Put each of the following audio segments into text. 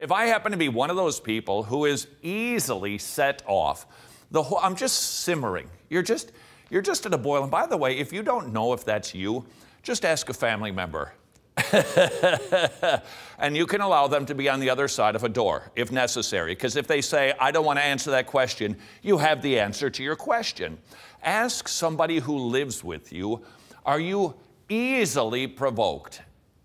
If I happen to be one of those people who is easily set off, I'm just simmering. You're just at a boil. And by the way, if you don't know if that's you, just ask a family member. And you can allow them to be on the other side of a door if necessary. Because if they say, I don't want to answer that question, you have the answer to your question. Ask somebody who lives with you, are you easily provoked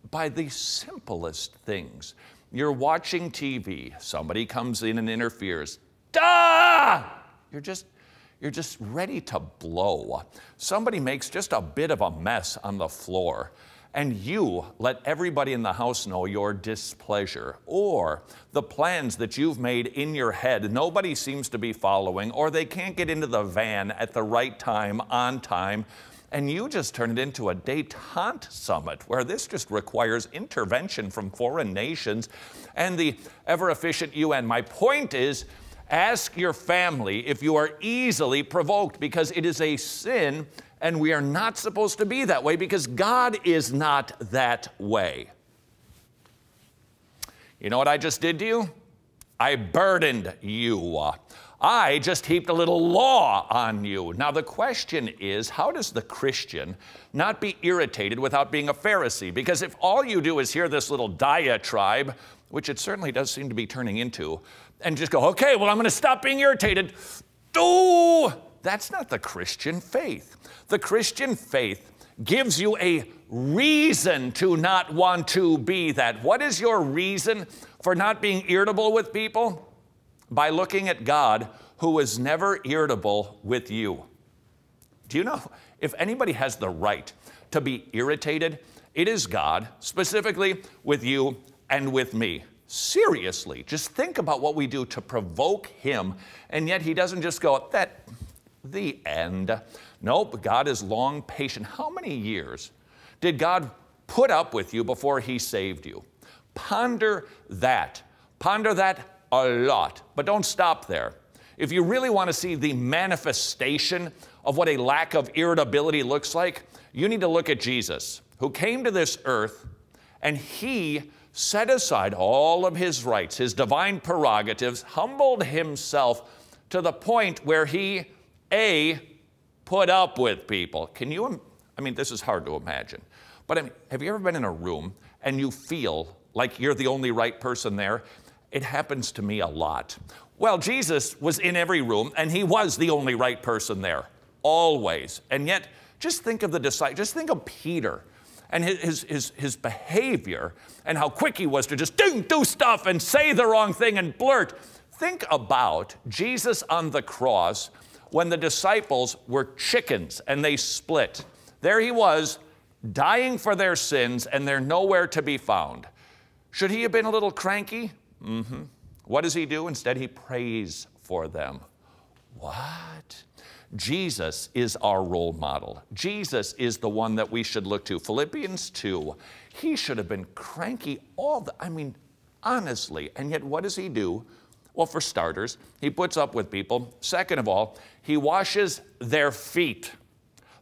by the simplest things? You're watching TV, somebody comes in and interferes. Duh! You're just ready to blow. Somebody makes just a bit of a mess on the floor, and you let everybody in the house know your displeasure, or the plans that you've made in your head nobody seems to be following, or they can't get into the van at the right time, on time, and you just turn it into a détente summit where this just requires intervention from foreign nations and the ever-efficient UN. My point is, ask your family if you are easily provoked, because it is a sin and we are not supposed to be that way because God is not that way. You know what I just did to you? I burdened you. I just heaped a little law on you. Now the question is, how does the Christian not be irritated without being a Pharisee? Because if all you do is hear this little diatribe, which it certainly does seem to be turning into, and just go, okay, well, I'm going to stop being irritated. Oh, that's not the Christian faith. The Christian faith gives you a reason to not want to be that. What is your reason for not being irritable with people? By looking at God, who is never irritable with you. Do you know, if anybody has the right to be irritated, it is God, specifically with you and with me. Seriously, just think about what we do to provoke him, and yet he doesn't just go, the end. Nope, God is long patient. How many years did God put up with you before he saved you? Ponder that. Ponder that a lot, but don't stop there. If you really want to see the manifestation of what a lack of irritability looks like, you need to look at Jesus, who came to this earth and he set aside all of his rights, his divine prerogatives, humbled himself to the point where he, put up with people. Can you, I mean, this is hard to imagine, but I mean, have you ever been in a room and you feel like you're the only right person there? It happens to me a lot. Well, Jesus was in every room, and he was the only right person there, always. And yet, just think of the disciples, just think of Peter and his behavior and how quick he was to just do stuff and say the wrong thing and blurt. Think about Jesus on the cross when the disciples were chickens and they split. There he was, dying for their sins, and they're nowhere to be found. Should he have been a little cranky? Mm-hmm. What does he do? Instead, he prays for them. What? Jesus is our role model. Jesus is the one that we should look to. Philippians 2, he should have been cranky honestly. And yet, what does he do? Well, for starters, he puts up with people. Second of all, he washes their feet.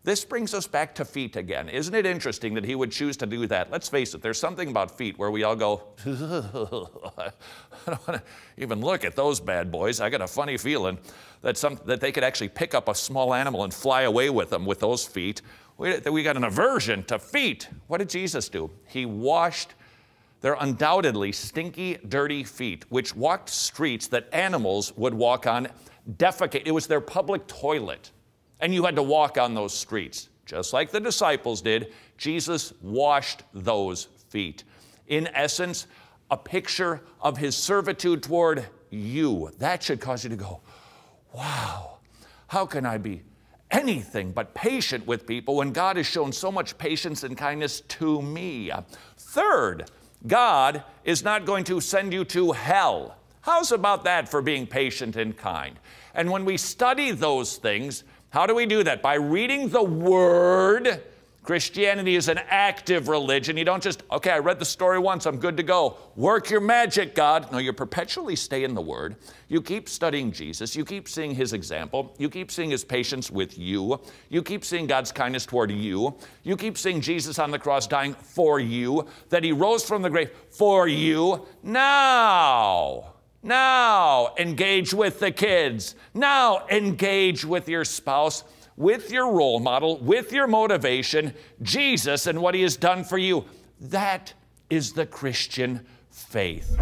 This brings us back to feet again. Isn't it interesting that he would choose to do that? Let's face it, there's something about feet where we all go, I don't want to even look at those bad boys. I got a funny feeling that they could actually pick up a small animal and fly away with them with those feet. We got an aversion to feet. What did Jesus do? He washed their undoubtedly stinky, dirty feet, which walked streets that animals would walk on, defecate. It was their public toilet. And you had to walk on those streets. Just like the disciples did, Jesus washed those feet. In essence, a picture of his servitude toward you. That should cause you to go, wow, how can I be anything but patient with people when God has shown so much patience and kindness to me? Third, God is not going to send you to hell. How's about that for being patient and kind? And when we study those things, how do we do that? By reading the Word. Christianity is an active religion. You don't just, okay, I read the story once, I'm good to go. Work your magic, God. No, you perpetually stay in the Word. You keep studying Jesus. You keep seeing his example. You keep seeing his patience with you. You keep seeing God's kindness toward you. You keep seeing Jesus on the cross dying for you, that he rose from the grave for you. Now, Now engage with the kids. Now engage with your spouse, with your role model, with your motivation, Jesus and what he has done for you. That is the Christian faith.